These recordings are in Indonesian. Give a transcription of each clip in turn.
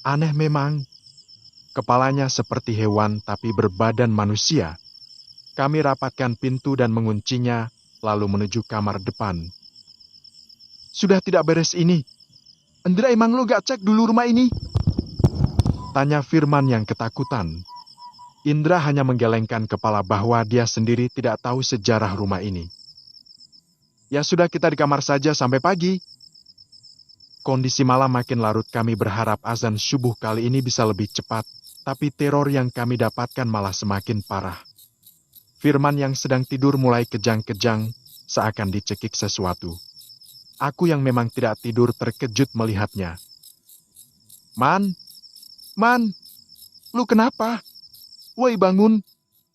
Aneh memang. Kepalanya seperti hewan tapi berbadan manusia. Kami rapatkan pintu dan menguncinya, lalu menuju kamar depan. Sudah tidak beres ini. Indra, emang lo gak cek dulu rumah ini? Tanya Firman yang ketakutan. Indra hanya menggelengkan kepala bahwa dia sendiri tidak tahu sejarah rumah ini. Ya sudah, kita di kamar saja sampai pagi. Kondisi malam makin larut, kami berharap azan subuh kali ini bisa lebih cepat, tapi teror yang kami dapatkan malah semakin parah. Firman yang sedang tidur mulai kejang-kejang, seakan dicekik sesuatu. Aku yang memang tidak tidur terkejut melihatnya. Man, lu kenapa? Woi bangun,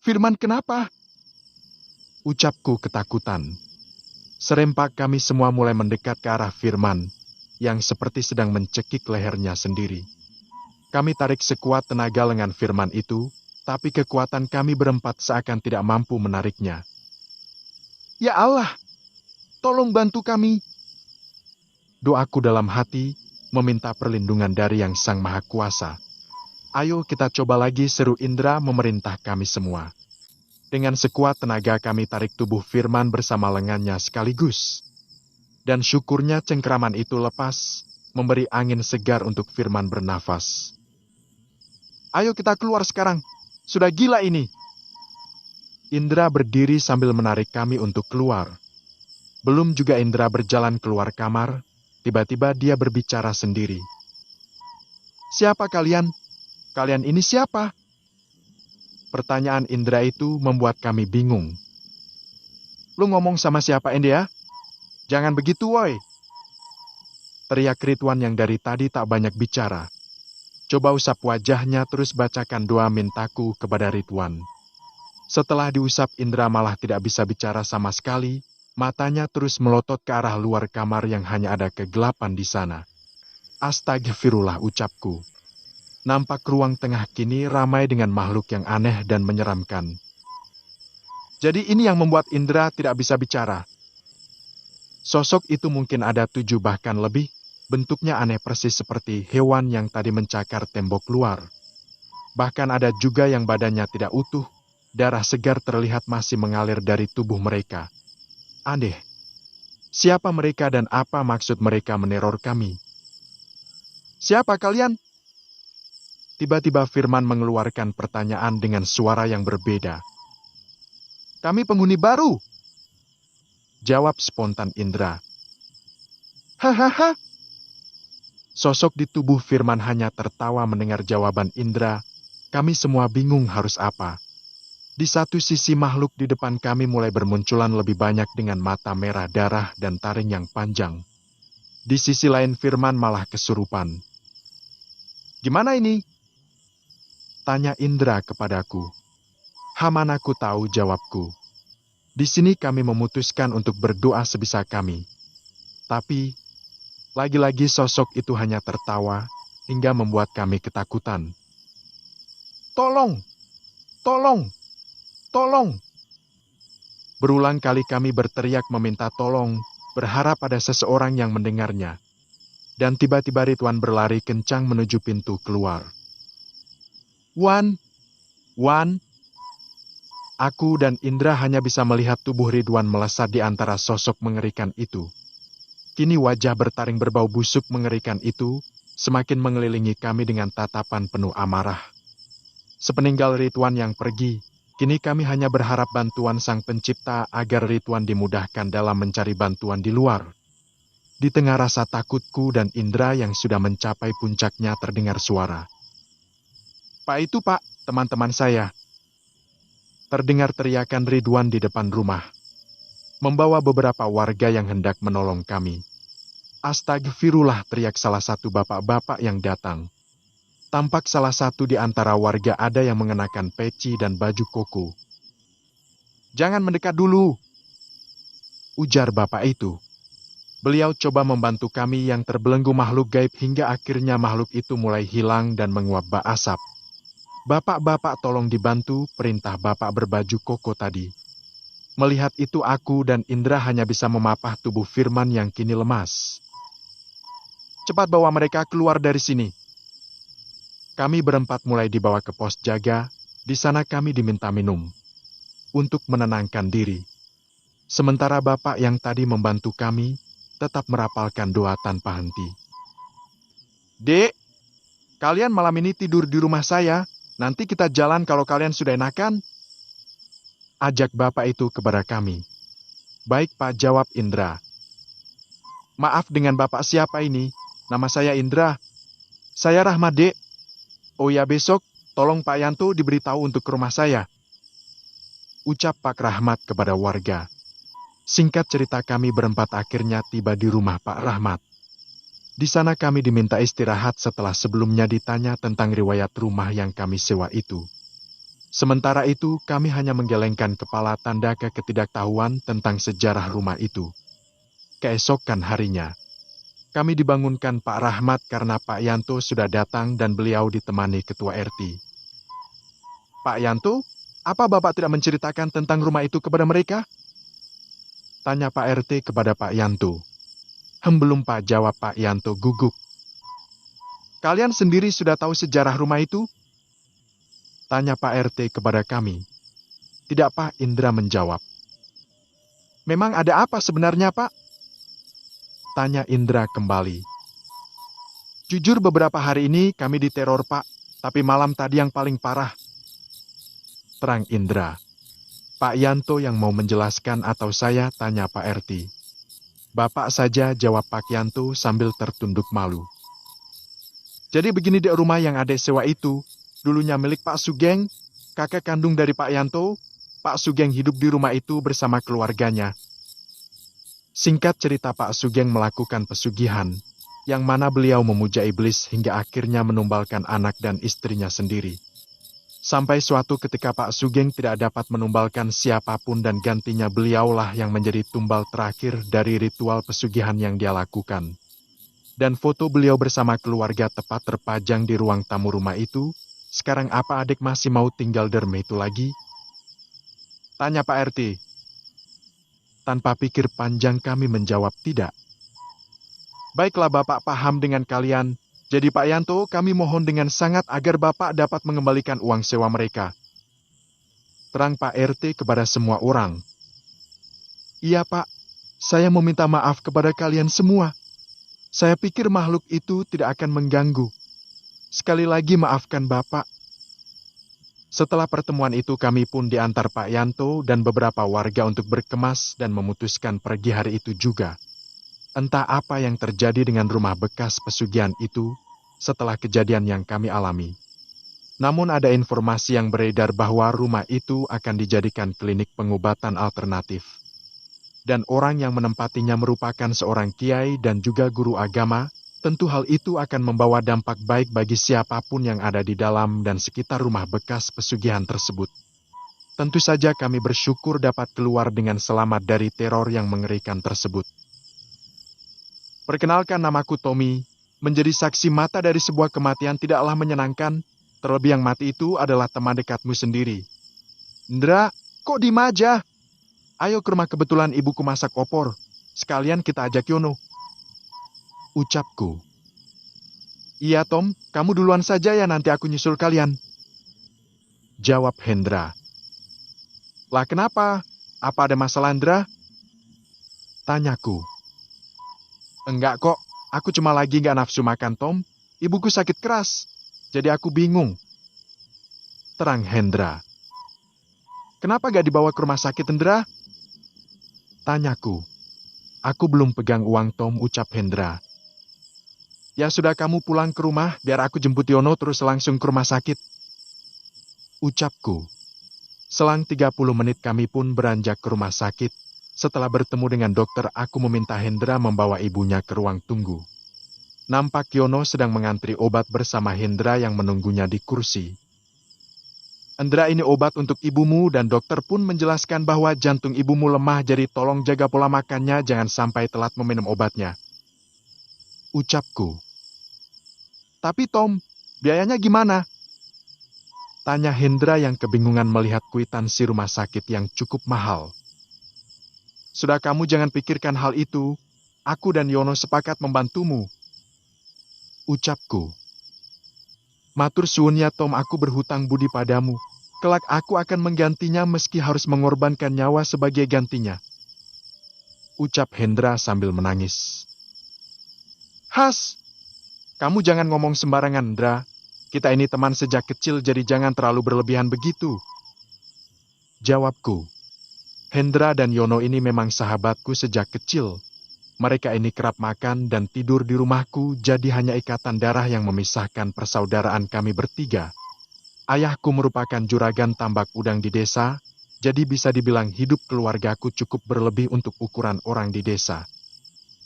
Firman kenapa? Ucapku ketakutan. Serempak kami semua mulai mendekat ke arah Firman, yang seperti sedang mencekik lehernya sendiri. Kami tarik sekuat tenaga lengan Firman itu, tapi kekuatan kami berempat seakan tidak mampu menariknya. Ya Allah, tolong bantu kami. Doaku dalam hati, meminta perlindungan dari Yang Sang Maha Kuasa. Ayo kita coba lagi, seru Indra memerintah kami semua. Dengan sekuat tenaga kami tarik tubuh Firman bersama lengannya sekaligus. Dan syukurnya cengkraman itu lepas, memberi angin segar untuk Firman bernafas. Ayo kita keluar sekarang, sudah gila ini. Indra berdiri sambil menarik kami untuk keluar. Belum juga Indra berjalan keluar kamar, tiba-tiba dia berbicara sendiri. Siapa kalian? Kalian ini siapa? Pertanyaan Indra itu membuat kami bingung. Lu ngomong sama siapa, India? Jangan begitu, woi. Teriak Ridwan yang dari tadi tak banyak bicara. Coba usap wajahnya terus bacakan doa mintaku kepada Ridwan. Setelah diusap, Indra malah tidak bisa bicara sama sekali. Matanya terus melotot ke arah luar kamar yang hanya ada kegelapan di sana. Astagfirullah, ucapku. Nampak ruang tengah kini ramai dengan makhluk yang aneh dan menyeramkan. Jadi ini yang membuat Indra tidak bisa bicara. Sosok itu mungkin ada 7 bahkan lebih. Bentuknya aneh persis seperti hewan yang tadi mencakar tembok luar. Bahkan ada juga yang badannya tidak utuh. Darah segar terlihat masih mengalir dari tubuh mereka. Aneh. Siapa mereka dan apa maksud mereka meneror kami? Siapa kalian? Tiba-tiba Firman mengeluarkan pertanyaan dengan suara yang berbeda. Kami penghuni baru. Jawab spontan Indra. Hahaha. Sosok di tubuh Firman hanya tertawa mendengar jawaban Indra. Kami semua bingung harus apa. Di satu sisi makhluk di depan kami mulai bermunculan lebih banyak dengan mata merah darah dan taring yang panjang. Di sisi lain Firman malah kesurupan. Gimana ini? Tanya Indra kepadaku. Hamanaku tahu, jawabku. Di sini kami memutuskan untuk berdoa sebisa kami. Tapi, lagi-lagi sosok itu hanya tertawa hingga membuat kami ketakutan. Tolong! Tolong! Tolong! Berulang kali kami berteriak meminta tolong, berharap ada seseorang yang mendengarnya. Dan tiba-tiba Ridwan berlari kencang menuju pintu keluar. Wan! Wan! Aku dan Indra hanya bisa melihat tubuh Ridwan melesat di antara sosok mengerikan itu. Kini wajah bertaring berbau busuk mengerikan itu semakin mengelilingi kami dengan tatapan penuh amarah. Sepeninggal Ridwan yang pergi, kini kami hanya berharap bantuan Sang Pencipta agar Ridwan dimudahkan dalam mencari bantuan di luar. Di tengah rasa takutku dan Indra yang sudah mencapai puncaknya terdengar suara. Pak itu pak, teman-teman saya. Terdengar teriakan Ridwan di depan rumah. Membawa beberapa warga yang hendak menolong kami. Astagfirullah, teriak salah satu bapak-bapak yang datang. Tampak salah satu di antara warga ada yang mengenakan peci dan baju koko. Jangan mendekat dulu, ujar bapak itu. Beliau coba membantu kami yang terbelenggu makhluk gaib hingga akhirnya makhluk itu mulai hilang dan menguap bak asap. Bapak-bapak tolong dibantu, perintah bapak berbaju koko tadi. Melihat itu aku dan Indra hanya bisa memapah tubuh Firman yang kini lemas. Cepat bawa mereka keluar dari sini. Kami berempat mulai dibawa ke pos jaga. Di sana kami diminta minum untuk menenangkan diri. Sementara bapak yang tadi membantu kami tetap merapalkan doa tanpa henti. Dek, kalian malam ini tidur di rumah saya. Nanti kita jalan kalau kalian sudah enakan. Ajak bapak itu kepada kami. Baik Pak, jawab Indra. Maaf, dengan bapak siapa ini? Nama saya Indra. Saya Rahmat, Dek. Oh ya, besok tolong Pak Yanto diberitahu untuk ke rumah saya. Ucap Pak Rahmat kepada warga. Singkat cerita, kami berempat akhirnya tiba di rumah Pak Rahmat. Di sana kami diminta istirahat setelah sebelumnya ditanya tentang riwayat rumah yang kami sewa itu. Sementara itu, kami hanya menggelengkan kepala tanda ketidaktahuan tentang sejarah rumah itu. Keesokan harinya, kami dibangunkan Pak Rahmat karena Pak Yanto sudah datang dan beliau ditemani Ketua RT. Pak Yanto, apa Bapak tidak menceritakan tentang rumah itu kepada mereka? Tanya Pak RT kepada Pak Yanto. Belum Pak, jawab Pak Yanto gugup. Kalian sendiri sudah tahu sejarah rumah itu? Tanya Pak RT kepada kami. Tidak Pak, Indra menjawab. Memang ada apa sebenarnya Pak? Tanya Indra kembali. Jujur beberapa hari ini kami diteror Pak, tapi malam tadi yang paling parah. Terang Indra. Pak Yanto yang mau menjelaskan atau saya, tanya Pak RT. Bapak saja, jawab Pak Yanto sambil tertunduk malu. Jadi begini dek, rumah yang adek sewa itu, dulunya milik Pak Sugeng, kakak kandung dari Pak Yanto. Pak Sugeng hidup di rumah itu bersama keluarganya. Singkat cerita, Pak Sugeng melakukan pesugihan, yang mana beliau memuja iblis hingga akhirnya menumbalkan anak dan istrinya sendiri. Sampai suatu ketika Pak Sugeng tidak dapat menumbalkan siapapun dan gantinya beliaulah yang menjadi tumbal terakhir dari ritual pesugihan yang dia lakukan. Dan foto beliau bersama keluarga tepat terpajang di ruang tamu rumah itu. Sekarang apa adik masih mau tinggal di rumah itu lagi? Tanya Pak RT. Tanpa pikir panjang kami menjawab tidak. Baiklah Bapak, paham dengan kalian. Jadi Pak Yanto, kami mohon dengan sangat agar Bapak dapat mengembalikan uang sewa mereka. Terang Pak RT kepada semua orang. Iya Pak, saya meminta maaf kepada kalian semua. Saya pikir makhluk itu tidak akan mengganggu. Sekali lagi maafkan Bapak. Setelah pertemuan itu kami pun diantar Pak Yanto dan beberapa warga untuk berkemas dan memutuskan pergi hari itu juga. Entah apa yang terjadi dengan rumah bekas pesugihan itu setelah kejadian yang kami alami. Namun ada informasi yang beredar bahwa rumah itu akan dijadikan klinik pengobatan alternatif. Dan orang yang menempatinya merupakan seorang kiai dan juga guru agama. Tentu hal itu akan membawa dampak baik bagi siapapun yang ada di dalam dan sekitar rumah bekas pesugihan tersebut. Tentu saja kami bersyukur dapat keluar dengan selamat dari teror yang mengerikan tersebut. Perkenalkan, namaku Tommy. Menjadi saksi mata dari sebuah kematian tidaklah menyenangkan, terlebih yang mati itu adalah teman dekatmu sendiri. Indra, kok diem aja? Ayo ke rumah, kebetulan ibuku masak opor. Sekalian kita ajak Yono. Ucapku. Iya Tom, kamu duluan saja ya, nanti aku nyusul kalian. Jawab Hendra. Lah kenapa? Apa ada masalah Hendra? Tanyaku. Enggak kok, aku cuma lagi gak nafsu makan Tom. Ibuku sakit keras, jadi aku bingung. Terang Hendra. Kenapa gak dibawa ke rumah sakit Hendra? Tanyaku. Aku belum pegang uang Tom, ucap Hendra. Ya sudah, kamu pulang ke rumah, biar aku jemput Yono terus langsung ke rumah sakit. Ucapku. Selang 30 menit kami pun beranjak ke rumah sakit. Setelah bertemu dengan dokter, aku meminta Hendra membawa ibunya ke ruang tunggu. Nampak Yono sedang mengantri obat bersama Hendra yang menunggunya di kursi. Hendra, ini obat untuk ibumu, dan dokter pun menjelaskan bahwa jantung ibumu lemah, jadi tolong jaga pola makannya, jangan sampai telat meminum obatnya. Ucapku. Tapi Tom, biayanya gimana? Tanya Hendra yang kebingungan melihat kwitansi rumah sakit yang cukup mahal. Sudah, kamu jangan pikirkan hal itu. Aku dan Yono sepakat membantumu. Ucapku. Matur suwun ya Tom, aku berhutang budi padamu. Kelak aku akan menggantinya meski harus mengorbankan nyawa sebagai gantinya. Ucap Hendra sambil menangis. Has! Kamu jangan ngomong sembarangan, Hendra. Kita ini teman sejak kecil, jadi jangan terlalu berlebihan begitu. Jawabku. Hendra dan Yono ini memang sahabatku sejak kecil. Mereka ini kerap makan dan tidur di rumahku, jadi hanya ikatan darah yang memisahkan persaudaraan kami bertiga. Ayahku merupakan juragan tambak udang di desa, jadi bisa dibilang hidup keluargaku cukup berlebih untuk ukuran orang di desa.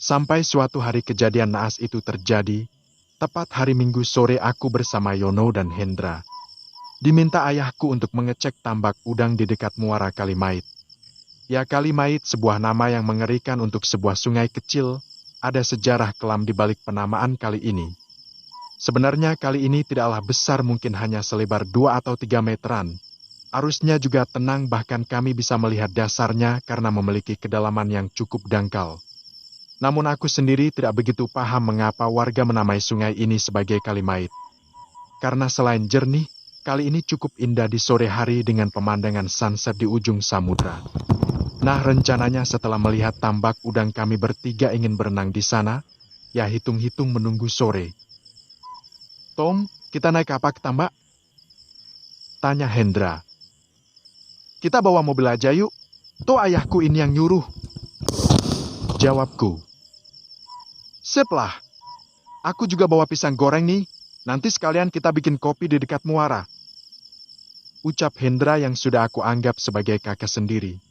Sampai suatu hari kejadian naas itu terjadi, tepat hari Minggu sore aku bersama Yono dan Hendra. Diminta ayahku untuk mengecek tambak udang di dekat muara Kalimait. Ya, Kalimait sebuah nama yang mengerikan untuk sebuah sungai kecil, ada sejarah kelam di balik penamaan kali ini. Sebenarnya kali ini tidaklah besar, mungkin hanya selebar 2 atau 3 meteran. Arusnya juga tenang, bahkan kami bisa melihat dasarnya karena memiliki kedalaman yang cukup dangkal. Namun aku sendiri tidak begitu paham mengapa warga menamai sungai ini sebagai Kalimait. Karena selain jernih, kali ini cukup indah di sore hari dengan pemandangan sunset di ujung samudra. Nah, rencananya setelah melihat tambak udang kami bertiga ingin berenang di sana, ya hitung-hitung menunggu sore. Tom, kita naik apa ke tambak? Tanya Hendra. Kita bawa mobil aja yuk, toh ayahku ini yang nyuruh. Jawabku. Sip lah, aku juga bawa pisang goreng nih, nanti sekalian kita bikin kopi di dekat muara. Ucap Hendra yang sudah aku anggap sebagai kakak sendiri.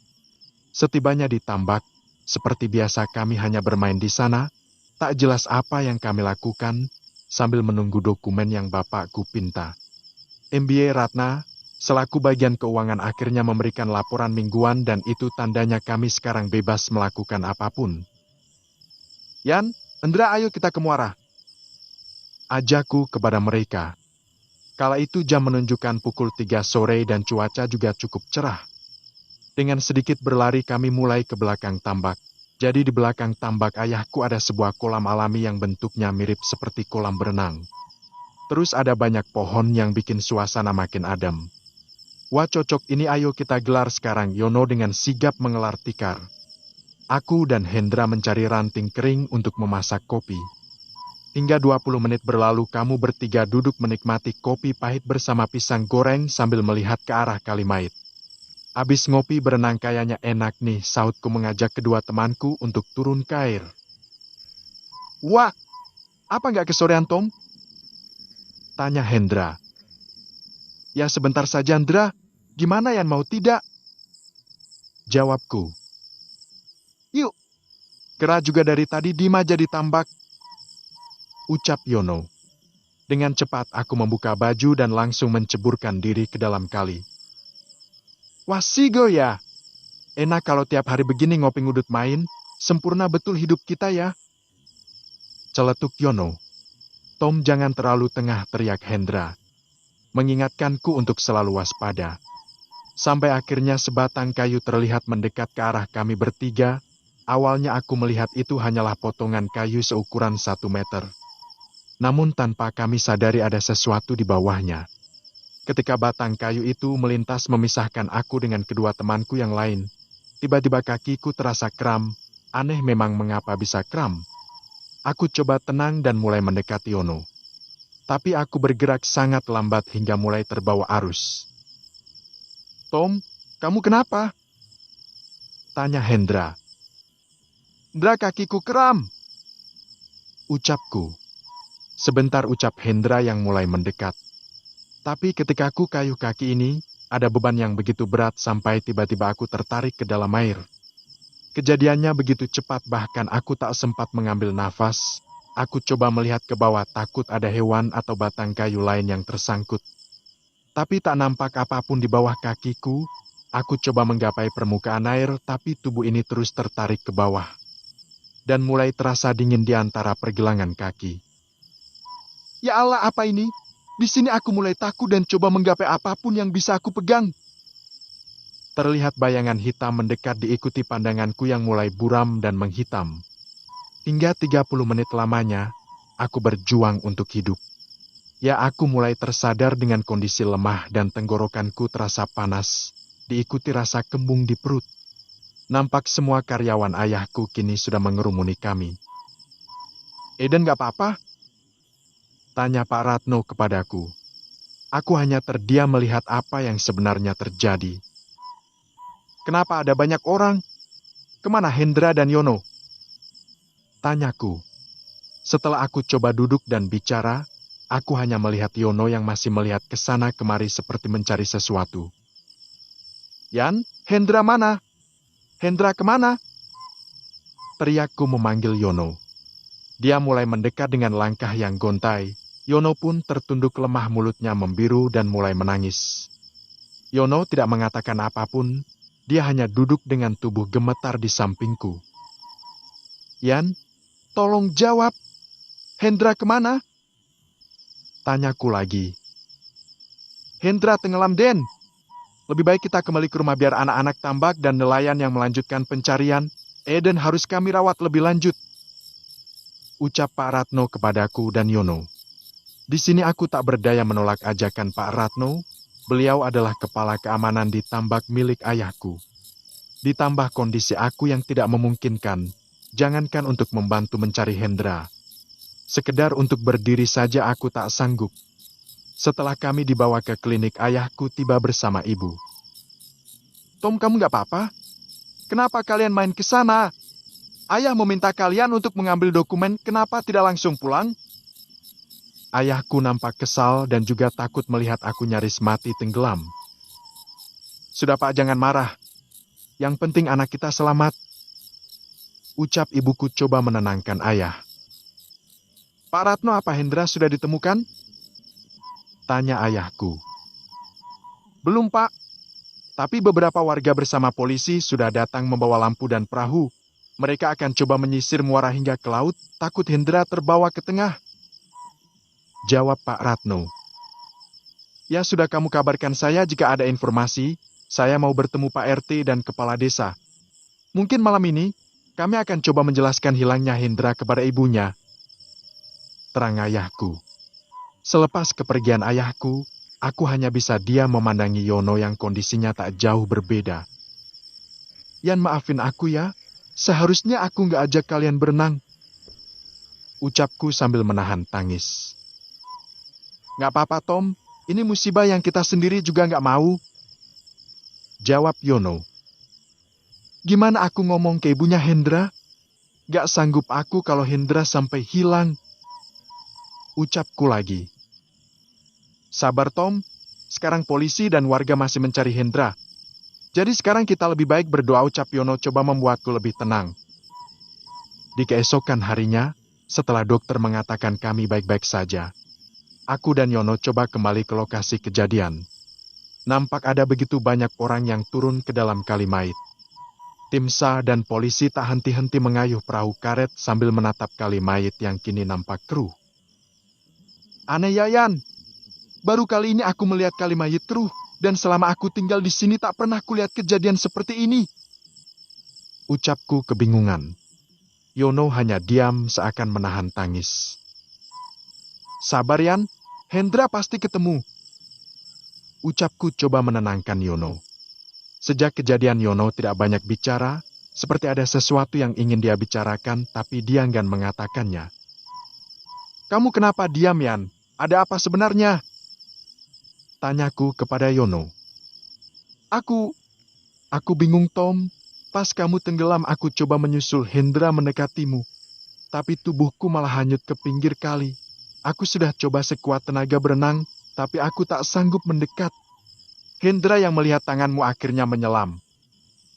Setibanya di tambak, seperti biasa kami hanya bermain di sana, tak jelas apa yang kami lakukan, sambil menunggu dokumen yang bapakku pinta. MBA Ratna, selaku bagian keuangan, akhirnya memberikan laporan mingguan dan itu tandanya kami sekarang bebas melakukan apapun. Yan, Hendra, ayo kita ke muara. Ajakku kepada mereka. Kala itu jam menunjukkan pukul 3 sore dan cuaca juga cukup cerah. Dengan sedikit berlari kami mulai ke belakang tambak. Jadi di belakang tambak ayahku ada sebuah kolam alami yang bentuknya mirip seperti kolam berenang. Terus ada banyak pohon yang bikin suasana makin adem. Wah, cocok ini, ayo kita gelar sekarang, Yono dengan sigap mengelar tikar. Aku dan Hendra mencari ranting kering untuk memasak kopi. Hingga 20 menit berlalu kami bertiga duduk menikmati kopi pahit bersama pisang goreng sambil melihat ke arah Kalimait. Abis ngopi berenang kayaknya enak nih, sautku mengajak kedua temanku untuk turun ke air. Wah, apa nggak kesorean Tom? Tanya Hendra. Ya sebentar saja Hendra, gimana Yan, mau tidak? Jawabku. Yuk, Kera juga dari tadi diem aja di tambak. Ucap Yono. Dengan cepat aku membuka baju dan langsung menceburkan diri ke dalam kali. Wah sigo ya, enak kalau tiap hari begini ngopi ngudut main, sempurna betul hidup kita ya. Celetuk Yono. Tom, jangan terlalu tengah, teriak Hendra. Mengingatkanku untuk selalu waspada. Sampai akhirnya sebatang kayu terlihat mendekat ke arah kami bertiga. Awalnya aku melihat itu hanyalah potongan kayu seukuran 1 meter. Namun tanpa kami sadari ada sesuatu di bawahnya. Ketika batang kayu itu melintas memisahkan aku dengan kedua temanku yang lain, tiba-tiba kakiku terasa kram. Aneh memang mengapa bisa kram. Aku coba tenang dan mulai mendekati Yono. Tapi aku bergerak sangat lambat hingga mulai terbawa arus. Tom, kamu kenapa? Tanya Hendra. Hendra, kakiku kram. Ucapku. Sebentar, ucap Hendra yang mulai mendekat. Tapi ketika aku kayuh kaki ini, ada beban yang begitu berat sampai tiba-tiba aku tertarik ke dalam air. Kejadiannya begitu cepat bahkan aku tak sempat mengambil nafas. Aku coba melihat ke bawah, takut ada hewan atau batang kayu lain yang tersangkut. Tapi tak nampak apapun di bawah kakiku. Aku coba menggapai permukaan air, tapi tubuh ini terus tertarik ke bawah. Dan mulai terasa dingin di antara pergelangan kaki. Ya Allah, apa ini? Di sini aku mulai takut dan coba menggapai apapun yang bisa aku pegang. Terlihat bayangan hitam mendekat diikuti pandanganku yang mulai buram dan menghitam. Hingga 30 menit lamanya, aku berjuang untuk hidup. Ya, aku mulai tersadar dengan kondisi lemah dan tenggorokanku terasa panas, diikuti rasa kembung di perut. Nampak semua karyawan ayahku kini sudah mengerumuni kami. "Eden gak apa-apa?" tanya Pak Ratno kepadaku. Aku hanya terdiam melihat apa yang sebenarnya terjadi. "Kenapa ada banyak orang? Kemana Hendra dan Yono?" tanyaku. Setelah aku coba duduk dan bicara, aku hanya melihat Yono yang masih melihat ke sana kemari seperti mencari sesuatu. "Yan, Hendra mana? Hendra kemana?" teriakku memanggil Yono. Dia mulai mendekat dengan langkah yang gontai. Yono pun tertunduk lemah, mulutnya membiru dan mulai menangis. Yono tidak mengatakan apapun, dia hanya duduk dengan tubuh gemetar di sampingku. "Yan, tolong jawab. Hendra kemana?" tanyaku lagi. "Hendra tenggelam, Den. Lebih baik kita kembali ke rumah biar anak-anak tambak dan nelayan yang melanjutkan pencarian. Eden harus kami rawat lebih lanjut," ucap Pak Ratno kepadaku dan Yono. Di sini aku tak berdaya menolak ajakan Pak Ratno. Beliau adalah kepala keamanan di tambak milik ayahku. Ditambah kondisi aku yang tidak memungkinkan, jangankan untuk membantu mencari Hendra. Sekedar untuk berdiri saja aku tak sanggup. Setelah kami dibawa ke klinik, ayahku tiba bersama ibu. "Tom, kamu gak apa-apa? Kenapa kalian main ke sana? Ayah meminta kalian untuk mengambil dokumen, kenapa tidak langsung pulang?" Ayahku nampak kesal dan juga takut melihat aku nyaris mati tenggelam. "Sudah Pak, jangan marah. Yang penting anak kita selamat," ucap ibuku coba menenangkan ayah. "Pak Ratno, apa Hendra sudah ditemukan?" tanya ayahku. "Belum Pak, tapi beberapa warga bersama polisi sudah datang membawa lampu dan perahu. Mereka akan coba menyisir muara hingga ke laut, takut Hendra terbawa ke tengah," jawab Pak Ratno. "Ya sudah, kamu kabarkan saya jika ada informasi. Saya mau bertemu Pak RT dan Kepala Desa. Mungkin malam ini, kami akan coba menjelaskan hilangnya Hendra kepada ibunya," terang ayahku. Selepas kepergian ayahku, aku hanya bisa diam memandangi Yono yang kondisinya tak jauh berbeda. "Yan, maafin aku ya. Seharusnya aku nggak ajak kalian berenang," ucapku sambil menahan tangis. "Nggak apa-apa, Tom. Ini musibah yang kita sendiri juga nggak mau," jawab Yono. "Gimana aku ngomong ke ibunya Hendra? Nggak sanggup aku kalau Hendra sampai hilang," ucapku lagi. "Sabar, Tom. Sekarang polisi dan warga masih mencari Hendra. Jadi sekarang kita lebih baik berdoa," ucap Yono coba membuatku lebih tenang. Di keesokan harinya, setelah dokter mengatakan kami baik-baik saja, aku dan Yono coba kembali ke lokasi kejadian. Nampak ada begitu banyak orang yang turun ke dalam kali mayit. Tim SAR dan polisi tak henti-henti mengayuh perahu karet sambil menatap kali mayit yang kini nampak keruh. "Aneh ya, Yan. Baru kali ini aku melihat kali mayit keruh, dan selama aku tinggal di sini tak pernah kulihat kejadian seperti ini," ucapku kebingungan. Yono hanya diam seakan menahan tangis. "Sabar, Yan. Hendra pasti ketemu," ucapku coba menenangkan Yono. Sejak kejadian, Yono tidak banyak bicara, seperti ada sesuatu yang ingin dia bicarakan tapi dia enggan mengatakannya. "Kamu kenapa diam, Yan? Ada apa sebenarnya?" tanyaku kepada Yono. Aku bingung, Tom. Pas kamu tenggelam, aku coba menyusul Hendra mendekatimu. Tapi tubuhku malah hanyut ke pinggir kali. Aku sudah coba sekuat tenaga berenang, tapi aku tak sanggup mendekat. Hendra yang melihat tanganmu akhirnya menyelam.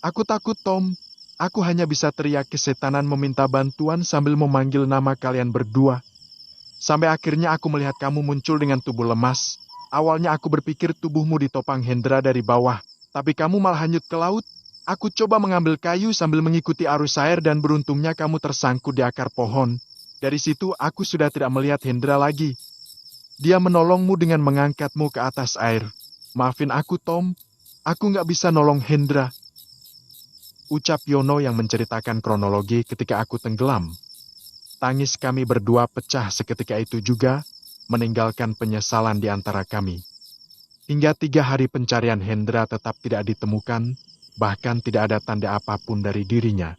Aku takut, Tom. Aku hanya bisa teriak kesetanan meminta bantuan sambil memanggil nama kalian berdua. Sampai akhirnya aku melihat kamu muncul dengan tubuh lemas. Awalnya aku berpikir tubuhmu ditopang Hendra dari bawah, tapi kamu malah hanyut ke laut. Aku coba mengambil kayu sambil mengikuti arus air dan beruntungnya kamu tersangkut di akar pohon. Dari situ aku sudah tidak melihat Hendra lagi. Dia menolongmu dengan mengangkatmu ke atas air. Maafin aku, Tom. Aku nggak bisa nolong Hendra," ucap Yono yang menceritakan kronologi ketika aku tenggelam. Tangis kami berdua pecah seketika itu juga. meninggalkan penyesalan di antara kami. Hingga 3 hari pencarian Hendra tetap tidak ditemukan, bahkan tidak ada tanda apapun dari dirinya.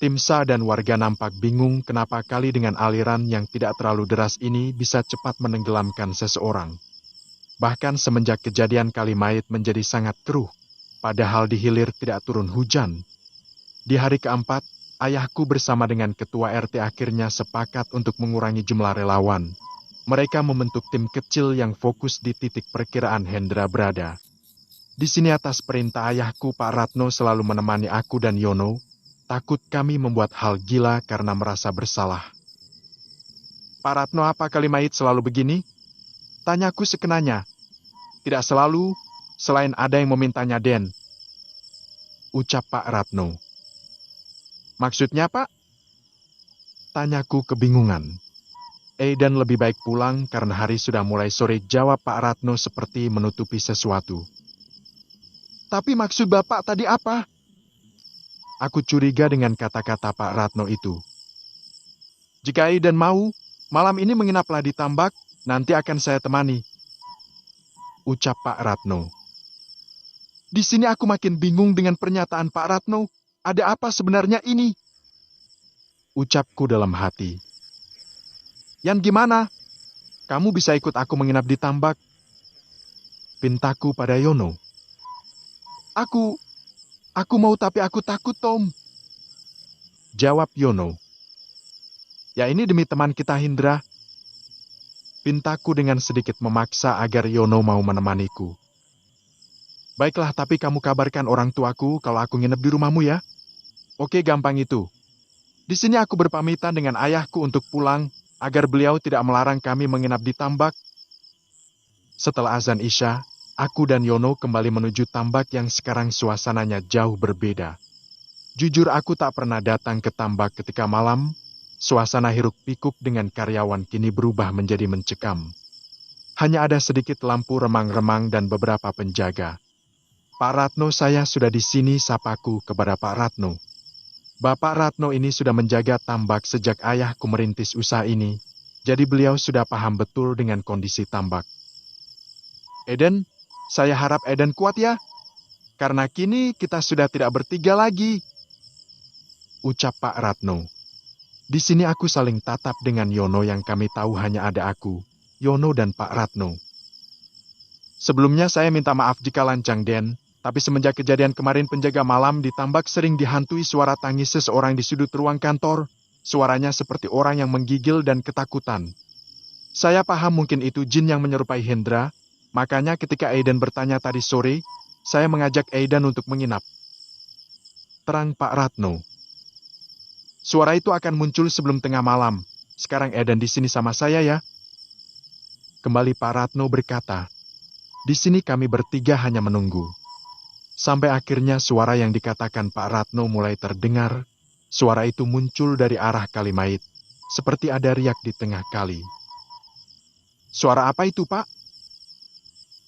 Tim SAR dan warga nampak bingung kenapa kali dengan aliran yang tidak terlalu deras ini bisa cepat menenggelamkan seseorang. Bahkan semenjak kejadian Kalimait menjadi sangat keruh, padahal di hilir tidak turun hujan. Di hari keempat, ayahku bersama dengan ketua RT akhirnya sepakat untuk mengurangi jumlah relawan. Mereka membentuk tim kecil yang fokus di titik perkiraan Hendra berada. Di sini atas perintah ayahku, Pak Ratno selalu menemani aku dan Yono. Takut kami membuat hal gila karena merasa bersalah. Pak Ratno, apa Kalimait selalu begini? Tanyaku sekenanya. Tidak selalu, selain ada yang memintanya, Den. Ucap Pak Ratno. Maksudnya, Pak? Tanyaku kebingungan. Dan lebih baik pulang karena hari sudah mulai sore, jawab Pak Ratno seperti menutupi sesuatu. Tapi maksud Bapak tadi apa? Aku curiga dengan kata-kata Pak Ratno itu. Jika Aidan mau, malam ini menginaplah di tambak, nanti akan saya temani. Ucap Pak Ratno. Di sini aku makin bingung dengan pernyataan Pak Ratno. Ada apa sebenarnya ini? Ucapku dalam hati. Yan, gimana? Kamu bisa ikut aku menginap di tambak? Pintaku pada Yono. Aku mau, tapi aku takut, Tom. Jawab Yono. Ya, ini demi teman kita, Hindra. Pintaku dengan sedikit memaksa agar Yono mau menemaniku. Baiklah, tapi kamu kabarkan orang tuaku kalau aku nginep di rumahmu ya. Oke, gampang itu. Di sini aku berpamitan dengan ayahku untuk pulang, agar beliau tidak melarang kami menginap di tambak. Setelah azan Isya, aku dan Yono kembali menuju tambak yang sekarang suasananya jauh berbeda. Jujur aku tak pernah datang ke tambak ketika malam. Suasana hiruk-pikuk dengan karyawan kini berubah menjadi mencekam. Hanya ada sedikit lampu remang-remang dan beberapa penjaga. Pak Ratno, saya sudah di sini, sapaku kepada Pak Ratno. Bapak Ratno ini sudah menjaga tambak sejak ayahku merintis usaha ini, jadi beliau sudah paham betul dengan kondisi tambak. Eden, saya harap Eden kuat ya, karena kini kita sudah tidak bertiga lagi. Ucap Pak Ratno. Di sini aku saling tatap dengan Yono yang kami tahu hanya ada aku, Yono dan Pak Ratno. Sebelumnya saya minta maaf jika lancang, Den, tapi semenjak kejadian kemarin penjaga malam di tambak sering dihantui suara tangis seseorang di sudut ruang kantor. Suaranya seperti orang yang menggigil dan ketakutan. Saya paham mungkin itu jin yang menyerupai Hendra, makanya ketika Aidan bertanya tadi sore, saya mengajak Aidan untuk menginap. Terang Pak Ratno. Suara itu akan muncul sebelum tengah malam. Sekarang Aidan di sini sama saya ya. Kembali Pak Ratno berkata, di sini kami bertiga hanya menunggu. Sampai akhirnya suara yang dikatakan Pak Ratno mulai terdengar. Suara itu muncul dari arah Kalimait, seperti ada riak di tengah kali. Suara apa itu, Pak?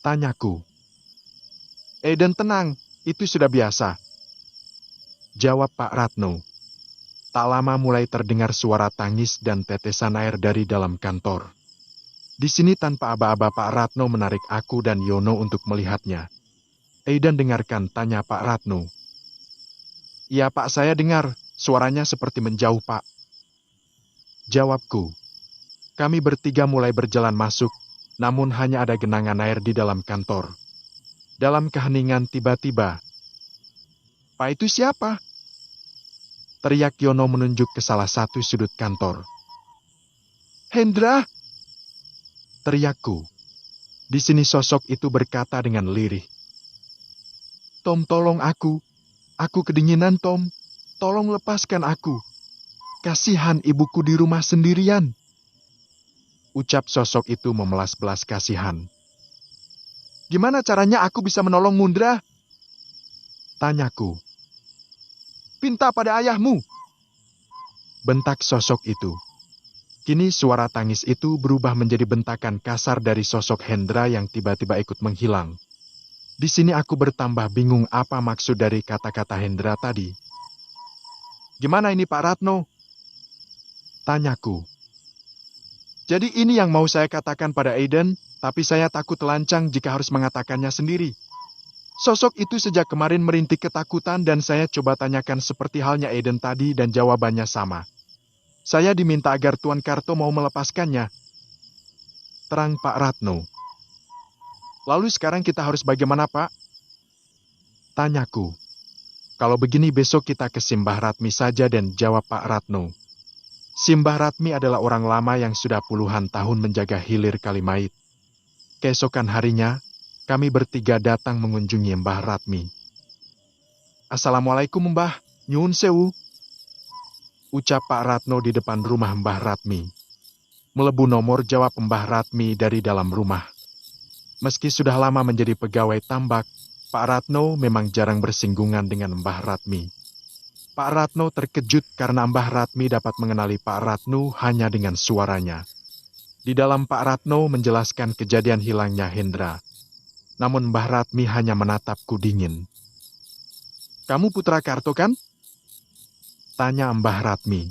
Tanyaku. Aidan tenang, itu sudah biasa. Jawab Pak Ratno. Tak lama mulai terdengar suara tangis dan tetesan air dari dalam kantor. Di sini tanpa aba-aba Pak Ratno menarik aku dan Yono untuk melihatnya. Aidan dengarkan, tanya Pak Ratno. Iya Pak, saya dengar. Suaranya seperti menjauh Pak. Jawabku. Kami bertiga mulai berjalan masuk, namun hanya ada genangan air di dalam kantor. Dalam keheningan tiba-tiba. Pak, itu siapa? Teriak Yono menunjuk ke salah satu sudut kantor. Hendra! Teriakku. Di sini sosok itu berkata dengan lirih. Tom, tolong aku. Aku kedinginan, Tom. Tolong lepaskan aku. Kasihan ibuku di rumah sendirian. Ucap sosok itu memelas belas kasihan. Gimana caranya aku bisa menolong Mundra? Tanyaku. Pinta pada ayahmu. Bentak sosok itu. Kini suara tangis itu berubah menjadi bentakan kasar dari sosok Hendra yang tiba-tiba ikut menghilang. Di sini aku bertambah bingung apa maksud dari kata-kata Hendra tadi. Gimana ini Pak Ratno? Tanyaku. Jadi ini yang mau saya katakan pada Aiden, tapi saya takut lancang jika harus mengatakannya sendiri. Sosok itu sejak kemarin merintih ketakutan dan saya coba tanyakan seperti halnya Aiden tadi dan jawabannya sama. Saya diminta agar Tuan Karto mau melepaskannya. Terang Pak Ratno. Lalu sekarang kita harus bagaimana, Pak? Tanyaku. Kalau begini besok kita ke Simbah Ratmi saja dan jawab Pak Ratno. Simbah Ratmi adalah orang lama yang sudah puluhan tahun menjaga hilir Kalimait. Keesokan harinya, kami bertiga datang mengunjungi Mbah Ratmi. Assalamualaikum Mbah, nyuwun sewu. Ucap Pak Ratno di depan rumah Mbah Ratmi. Melebu nomor jawab Mbah Ratmi dari dalam rumah. Meski sudah lama menjadi pegawai tambak, Pak Ratno memang jarang bersinggungan dengan Mbah Ratmi. Pak Ratno terkejut karena Mbah Ratmi dapat mengenali Pak Ratno hanya dengan suaranya. Di dalam Pak Ratno menjelaskan kejadian hilangnya Hendra. Namun Mbah Ratmi hanya menatapku dingin. Kamu putra Karto kan? Tanya Mbah Ratmi.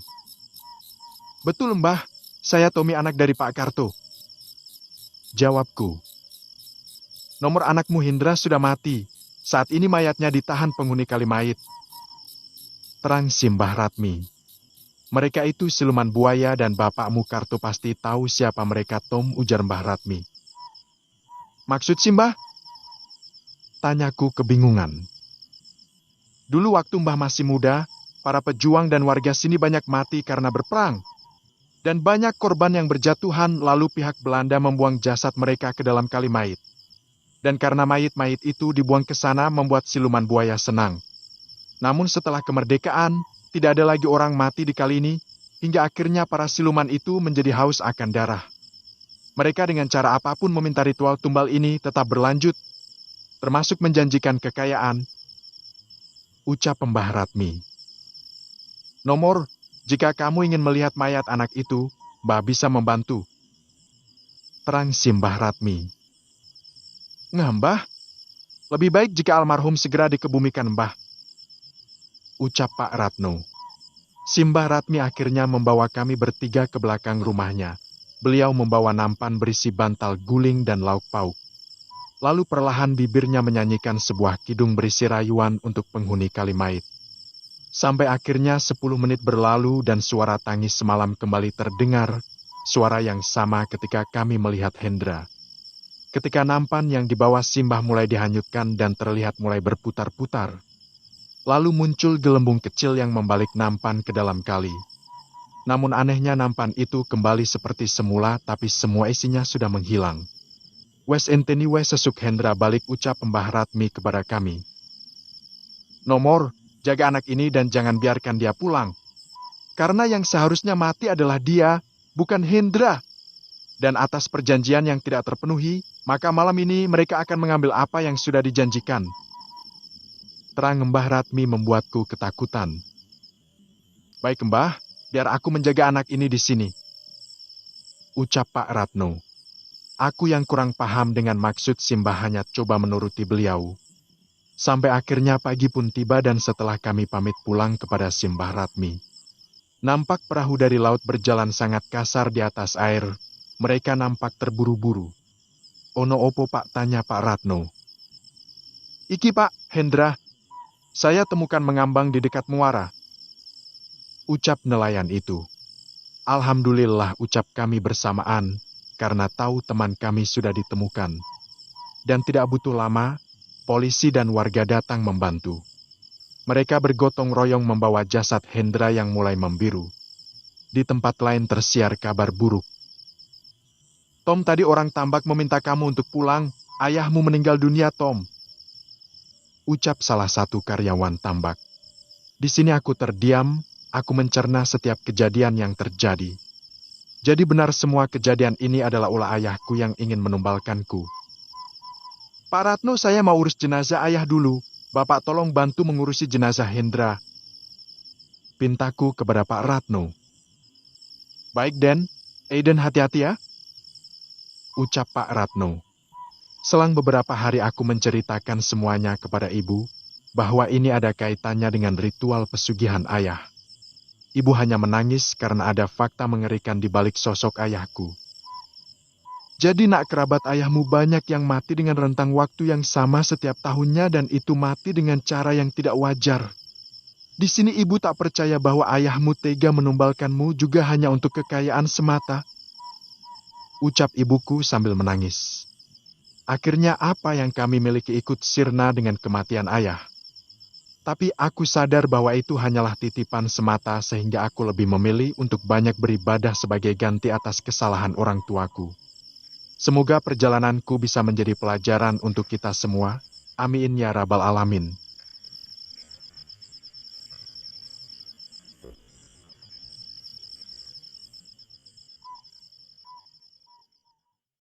Betul Mbah, saya Tommy anak dari Pak Karto. Jawabku. Nomor anakmu Hendra sudah mati. Saat ini mayatnya ditahan penghuni Kalimait. Terang si Mbah Ratmi. Mereka itu siluman buaya dan bapakmu Karto pasti tahu siapa mereka Tom, ujar Mbah Ratmi. Maksud si Mbah? Tanyaku kebingungan. Dulu waktu Mbah masih muda, para pejuang dan warga sini banyak mati karena berperang. Dan banyak korban yang berjatuhan lalu pihak Belanda membuang jasad mereka ke dalam Kalimait. Dan karena mayit-mayit itu dibuang ke sana membuat siluman buaya senang. Namun setelah kemerdekaan, tidak ada lagi orang mati di kali ini, hingga akhirnya para siluman itu menjadi haus akan darah. Mereka dengan cara apapun meminta ritual tumbal ini tetap berlanjut, termasuk menjanjikan kekayaan. Ucap Mbah Ratmi. Nomor, jika kamu ingin melihat mayat anak itu, Mbah bisa membantu. Terang si Mbah Ratmi. Mbah, lebih baik jika almarhum segera dikebumikan Mbah. Ucap Pak Ratno. Simbah Ratmi akhirnya membawa kami bertiga ke belakang rumahnya. Beliau membawa nampan berisi bantal guling dan lauk pauk. Lalu perlahan bibirnya menyanyikan sebuah kidung berisi rayuan untuk penghuni Kalimait. Sampai akhirnya 10 menit berlalu dan suara tangis semalam kembali terdengar, suara yang sama ketika kami melihat Hendra. Ketika nampan yang dibawa Simbah mulai dihanyutkan dan terlihat mulai berputar-putar. Lalu muncul gelembung kecil yang membalik nampan ke dalam kali. Namun anehnya nampan itu kembali seperti semula tapi semua isinya sudah menghilang. Wes enteni wes sesuk Hendra balik ucap Mbah Ratmi kepada kami. Nomor, jaga anak ini dan jangan biarkan dia pulang. Karena yang seharusnya mati adalah dia, bukan Hendra. Dan atas perjanjian yang tidak terpenuhi, maka malam ini mereka akan mengambil apa yang sudah dijanjikan. Terang Mbah Ratmi membuatku ketakutan. Baik Mbah, biar aku menjaga anak ini di sini. Ucap Pak Ratno. Aku yang kurang paham dengan maksud Simbah hanya coba menuruti beliau. Sampai akhirnya pagi pun tiba dan setelah kami pamit pulang kepada Simbah Ratmi. Nampak perahu dari laut berjalan sangat kasar di atas air. Mereka nampak terburu-buru. Ono opo Pak, tanya Pak Ratno. Iki Pak, Hendra. Saya temukan mengambang di dekat muara. Ucap nelayan itu. Alhamdulillah ucap kami bersamaan, karena tahu teman kami sudah ditemukan. Dan tidak butuh lama, polisi dan warga datang membantu. Mereka bergotong royong membawa jasad Hendra yang mulai membiru. Di tempat lain tersiar kabar buruk. Tom, tadi orang tambak meminta kamu untuk pulang. Ayahmu meninggal dunia, Tom. Ucap salah satu karyawan tambak. Di sini aku terdiam, aku mencerna setiap kejadian yang terjadi. Jadi benar semua kejadian ini adalah ulah ayahku yang ingin menumbalkanku. Pak Ratno, saya mau urus jenazah ayah dulu. Bapak tolong bantu mengurusi jenazah Hendra. Pintaku kepada Pak Ratno. Baik, Den. Aiden, hati-hati ya. Ucap Pak Ratno. Selang beberapa hari aku menceritakan semuanya kepada ibu, bahwa ini ada kaitannya dengan ritual pesugihan ayah. Ibu hanya menangis karena ada fakta mengerikan di balik sosok ayahku. Jadi nak kerabat ayahmu banyak yang mati dengan rentang waktu yang sama setiap tahunnya dan itu mati dengan cara yang tidak wajar. Di sini ibu tak percaya bahwa ayahmu tega menumbalkanmu juga hanya untuk kekayaan semata, ucap ibuku sambil menangis. Akhirnya apa yang kami miliki ikut sirna dengan kematian ayah. Tapi aku sadar bahwa itu hanyalah titipan semata sehingga aku lebih memilih untuk banyak beribadah sebagai ganti atas kesalahan orang tuaku. Semoga perjalananku bisa menjadi pelajaran untuk kita semua. Amin ya rabbal alamin.